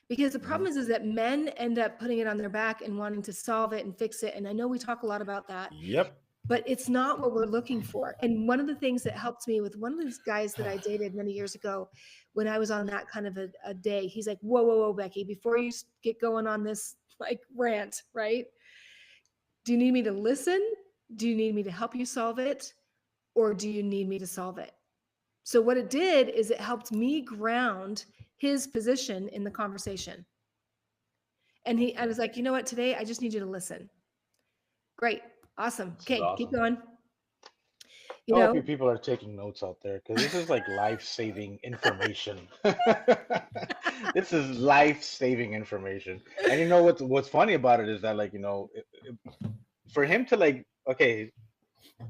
Because the Mm-hmm. problem is that men end up putting it on their back and wanting to solve it and fix it. And I know we talk a lot about that, Yep. but it's not what we're looking for. And one of the things that helped me with one of these guys that I dated many years ago, when I was on that kind of a day, he's like, whoa, Becky, before you get going on this like rant, right? Do you need me to listen? Do you need me to help you solve it? Or do you need me to solve it? So what it did is it helped me ground his position in the conversation. And I was like, you know what, today I just need you to listen. Great. Awesome. this is Okay, keep awesome. going. I You hope you know, people are taking notes out there because this is like life-saving information. This is life-saving information. And you know what's funny about it is that, like, for him to like, okay,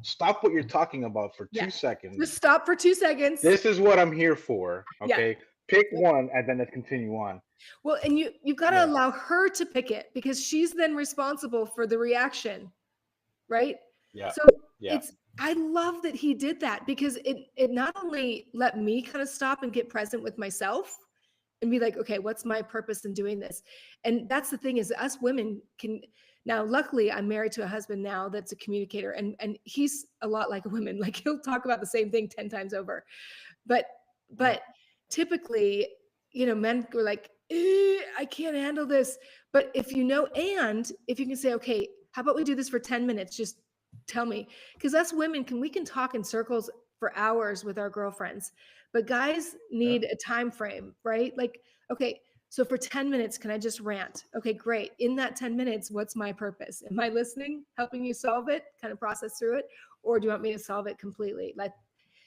stop what you're talking about for yeah. 2 seconds. Just stop for 2 seconds. This is what I'm here for. Yeah. Okay, pick Yep. one and then let's continue on. Well, and you've got to Yeah, allow her to pick it because she's then responsible for the reaction, right? yeah, So yeah. it's I love that he did that because it not only let me kind of stop and get present with myself and be like, okay, what's my purpose in doing this? And that's the thing is us women can now, luckily I'm married to a husband now that's a communicator and he's a lot like a woman. Like he'll talk about the same thing 10 times over. But Yeah. but typically, men were like, I can't handle this. But and if you can say, okay, how about we do this for 10 minutes? Just tell me. Because us women we can talk in circles for hours with our girlfriends. But guys Yeah. need a time frame, right? Like, okay, so for 10 minutes, can I just rant? Okay, great. In that 10 minutes, what's my purpose? Am I listening, helping you solve it, kind of process through it? Or do you want me to solve it completely?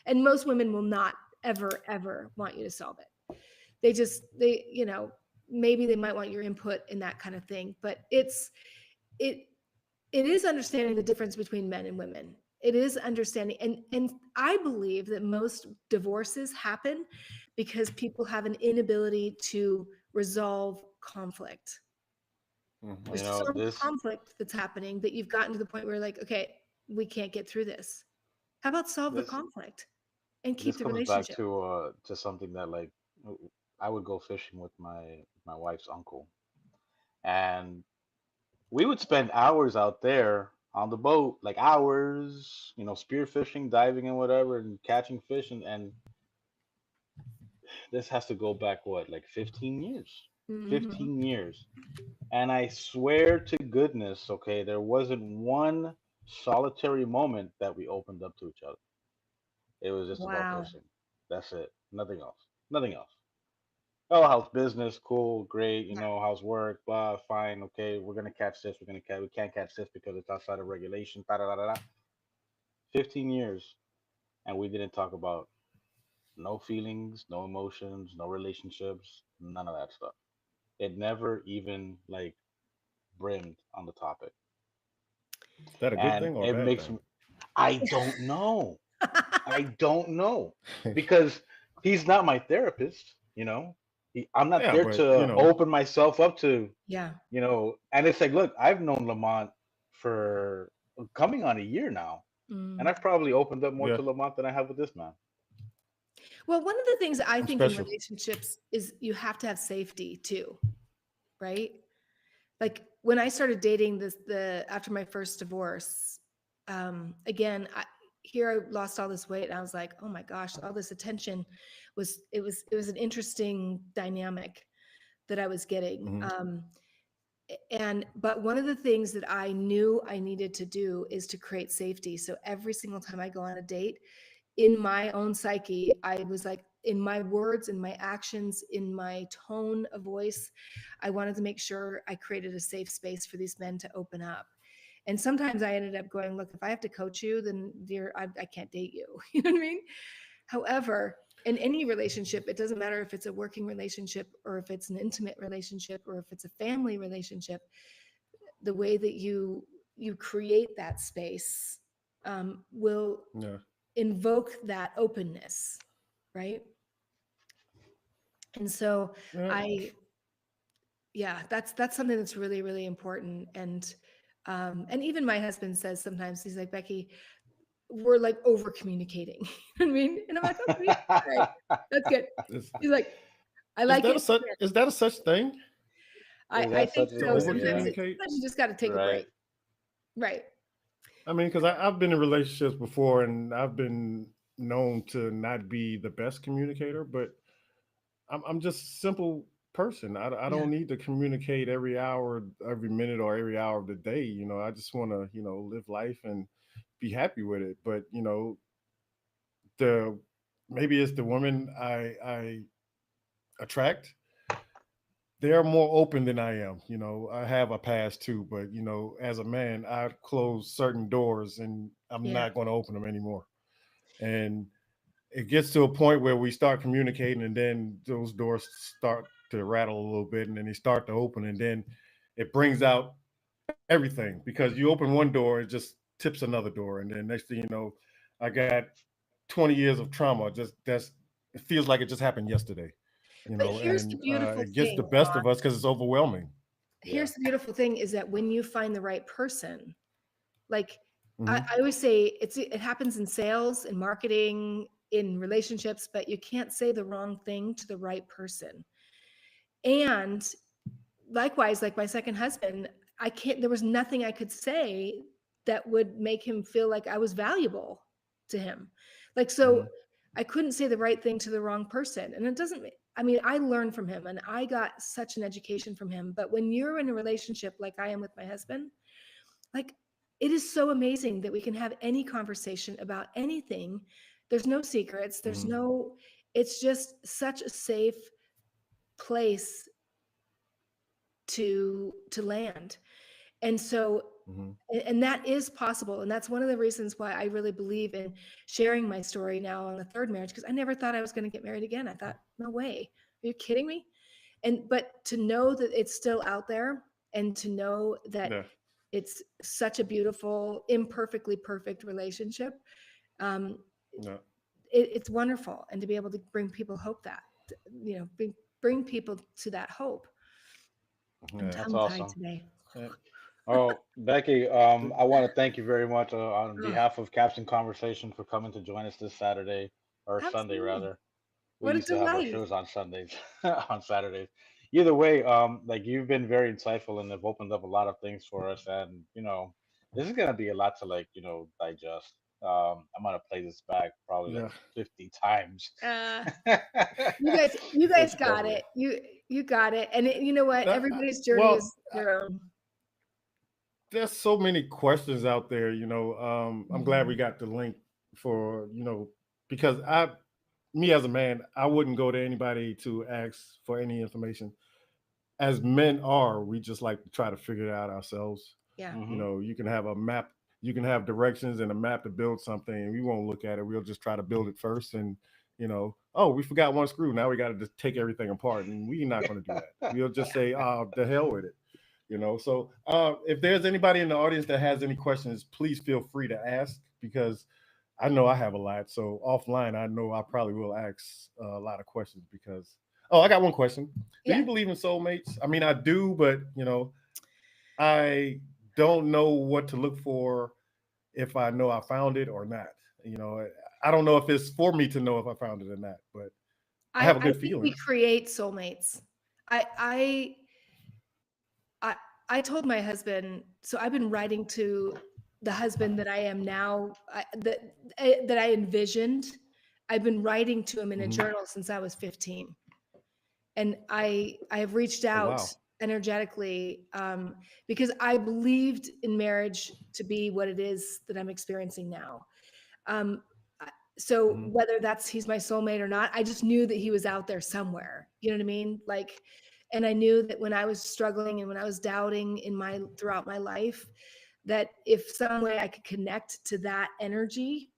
And most women will not ever want you to solve it. Maybe they might want your input in that kind of thing, but it it is understanding the difference between men and women. It is understanding, and I believe that most divorces happen because people have an inability to resolve conflict. Mm-hmm. There's so much This conflict that's happening that you've gotten to the point where you're like, okay, we can't get through this. How about solve the this conflict and keep this the comes back relationship? to something that, like, I would go fishing with my wife's uncle, and we would spend hours out there on the boat, like hours, spear fishing, diving, and whatever, and catching fish, and this has to go back, what, like 15 years, Mhm. 15 years. And I swear to goodness, okay, there wasn't one solitary moment that we opened up to each other. It was just about Wow. pushing. That's it. Nothing else. Nothing else. Oh, how's business? Cool, great. You Yeah. know, how's work? Blah, fine. Okay, we're gonna catch this. We can't catch this because it's outside of regulation. Da da da da. 15 years, and we didn't talk about no feelings, no emotions, no relationships, none of that stuff. It never even like brimmed on the topic, Is that a good and thing or a it bad makes thing? me. I don't know. I don't know because he's not my therapist. I'm not Yeah, there but to open myself up to. Yeah. And it's like, look, I've known Lamont for coming on a year now, and Mm. I've probably opened up more yeah, to Lamont than I have with this man. Well, one of the things I I'm think in special. relationships is you have to have safety too, right? Like when I started dating the after my first divorce, again, here I lost all this weight, and I was like, oh my gosh, all this attention was an interesting dynamic that I was getting. Hmm. But one of the things that I knew I needed to do is to create safety. So every single time I go on a date, in my own psyche, I was like, in my words, in my actions, in my tone of voice, I wanted to make sure I created a safe space for these men to open up. And sometimes I ended up going, look, if I have to coach you, then I can't date you. You know what I mean? However, in any relationship, it doesn't matter if it's a working relationship or if it's an intimate relationship or if it's a family relationship, the way that you create that space will Yeah. invoke that openness, right? And so Yeah. I, yeah, that's something that's really, really important. And even my husband says sometimes, he's like, Becky, we're like over communicating. You know what I mean? And I'm like, okay, all right, that's good. Is, He's like, I is like that a it. such is that a such thing Is I that think such a to so. over thing? Sometimes Yeah. communicate? sometimes you just got to take a break. Right. Right. I mean, because I've been in relationships before, and I've been known to not be the best communicator, but I'm just a simple person. I Yeah. don't need to communicate every hour, every minute, or every hour of the day. I just want to live life and be happy with it. But the maybe it's the women I attract. They're more open than I am. I have a past too, but as a man, I close certain doors and I'm Yeah. not going to open them anymore. And it gets to a point where we start communicating, and then those doors start to rattle a little bit, and then they start to open, and then it brings out everything because you open one door, it just tips another door, and then next thing you know, I got 20 years of trauma. Just that's it feels like it just happened yesterday, But here's the and beautiful it gets the thing, best Ron. of us because it's overwhelming. Yeah. Here's the beautiful thing is that when you find the right person, like Hmm. I always say, it happens in sales, in marketing, in relationships, but you can't say the wrong thing to the right person. And likewise, like my second husband, there was nothing I could say that would make him feel like I was valuable to him. Like, so Hmm. I couldn't say the right thing to the wrong person. And it doesn't, I mean, I learned from him and I got such an education from him. But when you're in a relationship like I am with my husband, like, it is so amazing that we can have any conversation about anything. There's no secrets. Hmm. It's just such a safe place to land. And so, Hmm. and that is possible. And that's one of the reasons why I really believe in sharing my story now on the third marriage, because I never thought I was going to get married again. I thought, no way. Are you kidding me? But to know that it's still out there, and to know that Yeah. it's such a beautiful, imperfectly perfect relationship, um, Yeah. it's wonderful. And to be able to bring people hope, that, bring people to that hope. I'm Yeah. That's tongue tied awesome. today. Yeah. Oh, Becky, I want to thank you very much on Oh, behalf of Captain Conversation for coming to join us this Saturday or Sunday absolutely. rather. We What a used to have our delight. shows on Sundays, on Saturdays. Either way, like you've been very insightful and have opened up a lot of things for us, and this is gonna be a lot to digest. I'm gonna play this back probably like Yeah. 50 times. Uh, you guys Most got probably. it. You got it. And you know what? Everybody's journey Well, is their own. there's so many questions out there. I'm glad we Mhm. got the link for because me as a man, I wouldn't go to anybody to ask for any information. As men are, we just like to try to figure it out ourselves. Yeah. You Hmm. know, you can have a map, you can have directions and a map to build something, and we won't look at it. We'll just try to build it first, and oh, we forgot one screw. Now we got to just take everything apart, and we're not going to do that. We'll just say, oh, the hell with it. So if there's anybody in the audience that has any questions, please feel free to ask because I know I have a lot. So offline, I know I probably will ask a lot of questions because. Oh, I got one question. Do Yeah. you believe in soulmates? I mean, I do, but I don't know what to look for if I know I found it or not. You know, I don't know if it's for me to know if I found it or not, but I have a I good think we feeling. create soulmates. I I I I told my husband, so I've been writing to the husband that I am now, that I envisioned. I've been writing to him in a Hmm. journal since I was 15, and I have reached Oh out wow. energetically, because I believed in marriage to be what it is that I'm experiencing now. Um, so Hmm. whether that's he's my soulmate or not, I just knew that he was out there somewhere. You know what I mean? Like, and I knew that when I was struggling and when I was doubting in my throughout my life, that if some way I could connect to that energy,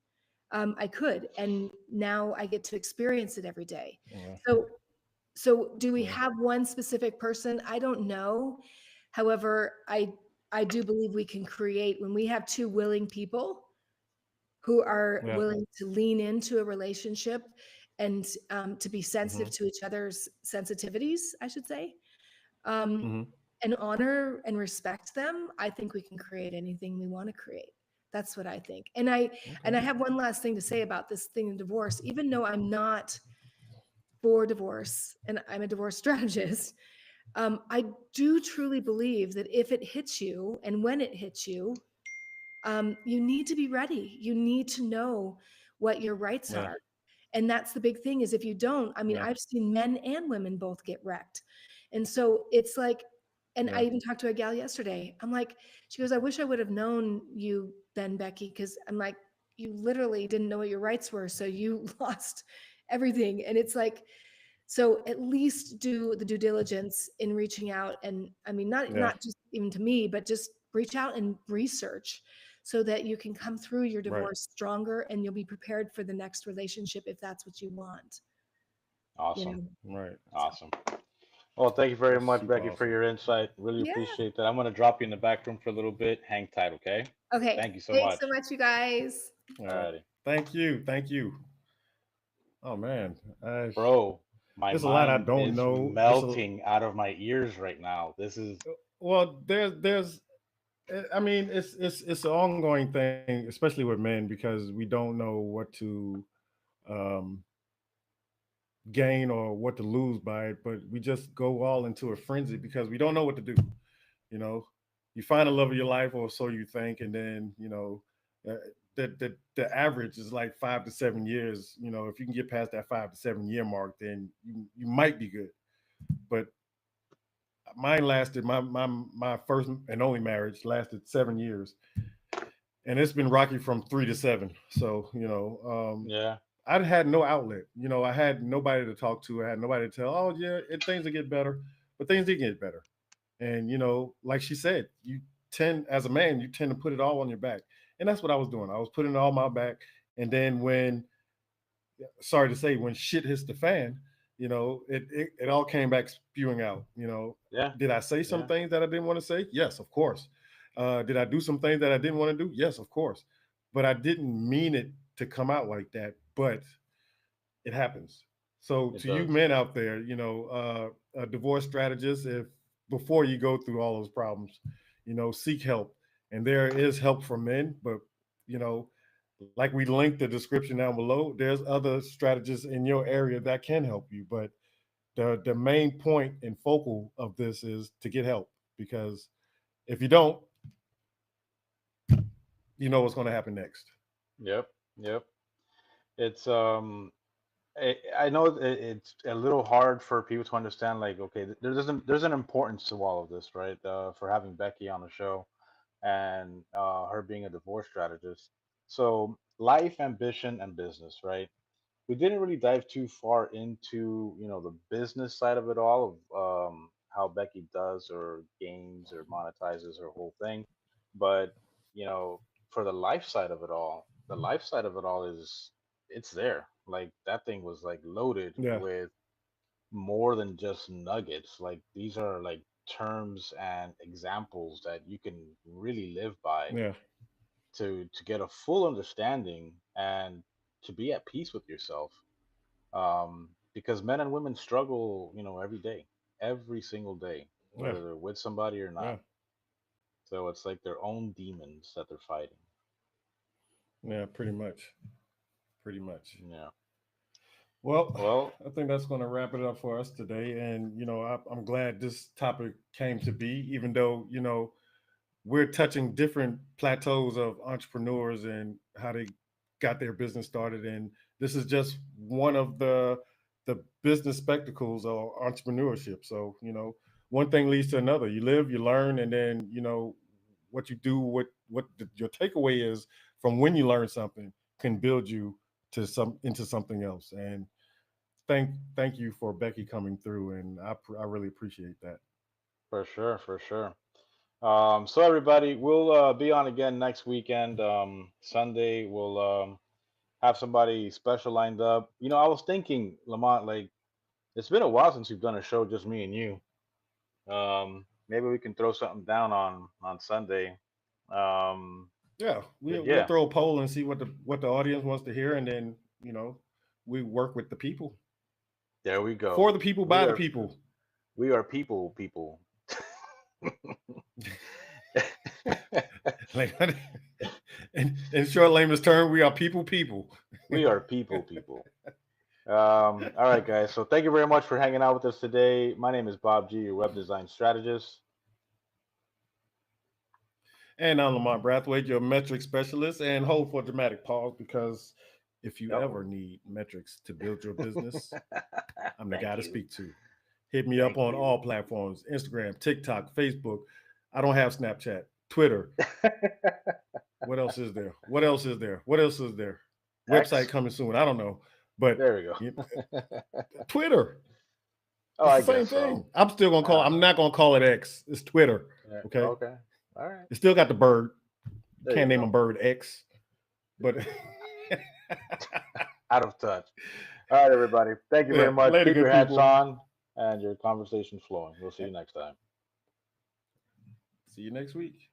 I could. And now I get to experience it every day. Yeah. So, so do we Yeah. have one specific person? I don't know. However, I do believe we can create when we have two willing people who are Yeah. willing to lean into a relationship and, to be Hmm. sensitive to each other's sensitivities, I should say, um, Hmm. and honor and respect them. I think we can create anything we want to create. That's what I think. And Okay. I have one last thing to say about this thing of divorce. Even though I'm not for divorce and I'm a divorce strategist, I do truly believe that if it hits you and when it hits you, you need to be ready. You need to know what your rights Yeah. are. And that's the big thing is if you don't, I mean, Yeah. I've seen men and women both get wrecked. And so it's like, and I Yeah. even talked to a gal yesterday. I'm like, she goes, I wish I would have known you then, Becky, because I'm like, you literally didn't know what your rights were. So you lost everything. And it's like, so at least do the due diligence in reaching out. And I mean, Yeah. not just even to me, but just reach out and research so that you can come through your Right. divorce stronger and you'll be prepared for the next relationship if that's what you want, you Awesome. know. Right. So Awesome. Well, thank you very That's much, super Becky, for awesome. your insight. Really yeah. appreciate that. I'm going to drop you in the back room for a little bit. Hang tight, okay? Okay. Thank you so Thanks so much. much, you guys. All right. Alrighty. Thank you. Thank you. Oh man, Bro, my there's a lot I mind don't is know. melting out of my ears right now. This is, Well, there's I mean, it's an ongoing thing, especially with men, because we don't know what to um, gain or what to lose by it, but we just go all into a frenzy because we don't know what to do. You know, you find a love of your life, or so you think, and then uh, the average is like 5 to 7 years. You know, if you can get past that 5 to 7 year mark, then you might be good. But mine lasted my first and only marriage lasted 7 years, and it's been rocky from 3 to 7. So yeah, I had no outlet. I had nobody to talk to. I had nobody to tell. Oh yeah, things will get better, but things did get better. And like she said, you tend as a man, you tend to put it all on your back, and that's what I was doing. I was putting it all on my back, and then when, sorry to say, when shit hits the fan, it all came back spewing out. yeah, Did I say some yeah. things that I didn't want to say? Yes, of course. Did I do some things that I didn't want to do? Yes, of course. But I didn't mean it to come out like that. But it happens. So It to you does. men out there, a divorce strategist, if before you go through all those problems, seek help. And there is help for men, but you know, like we linked the description down below, there's other strategists in your area that can help you. But the main point and focal of this is to get help, because if you don't, you know what's going to happen next. Yep, yep. It's I know it's a little hard for people to understand. Like, okay, there's an importance to all of this, right? For having Becky on the show and her being a divorce strategist. So, life, ambition, and business, right? we didn't really dive too far into, the business side of it all, of how Becky does or gains or monetizes her whole thing. But, for the life side of it all, the life side of it all is, it's there. Like that thing was like loaded Yeah, with more than just nuggets. Like these are like terms and examples that you can really live by yeah, to get a full understanding and to be at peace with yourself. Because men and women struggle, every day, every single day, yeah, whether they're with somebody or yeah, not. So it's like their own demons that they're fighting. yeah. Pretty much, pretty much. Yeah. Well, Well, I think that's going to wrap it up for us today. And I'm glad this topic came to be, even though we're touching different plateaus of entrepreneurs and how they got their business started. And this is just one of the business spectacles or entrepreneurship. So one thing leads to another. You live, you learn, and then what you do, your takeaway is from when you learn something can build you into something else. And thank you for Becky coming through, and I really appreciate that. for sure, for sure. So everybody, we'll be on again next weekend. Sunday, we'll have somebody special lined up. I was thinking, Lamont, like it's been a while since we've done a show just me and you. Maybe we can throw something down on Sunday. Um, Yeah, but we'll yeah, throw a poll and see what the audience wants to hear, and then we work with the people, there we go. for the people, We by the are people. we are people. Like in short layman's term, we are people. We are people. All right, guys. So thank you very much for hanging out with us today. My name is Bob G, your web design strategist. And I'm Lamont Braithwaite, your metric specialist, and hold for a dramatic pause because if you ever Uh-oh. need metrics to build your business, I'm the Thank guy to you. speak to. Hit me up Thank on you. all platforms: Instagram, TikTok, Facebook. I don't have Snapchat, Twitter. What else is there? What else is there? What else is there? Website X. coming soon. I don't know, but There we go. Twitter. Oh, It's the I same guess so. thing. I'm still gonna call. I don't I'm know. not gonna call it X. It's Twitter. Yeah, Okay. okay. All right. It still got the bird. You There you can't name a go. bird X, but Out of touch. All right, everybody. Thank you yeah. very much. Later, Keep your good hats people. on and your conversation flowing. We'll see you next time. See you next week.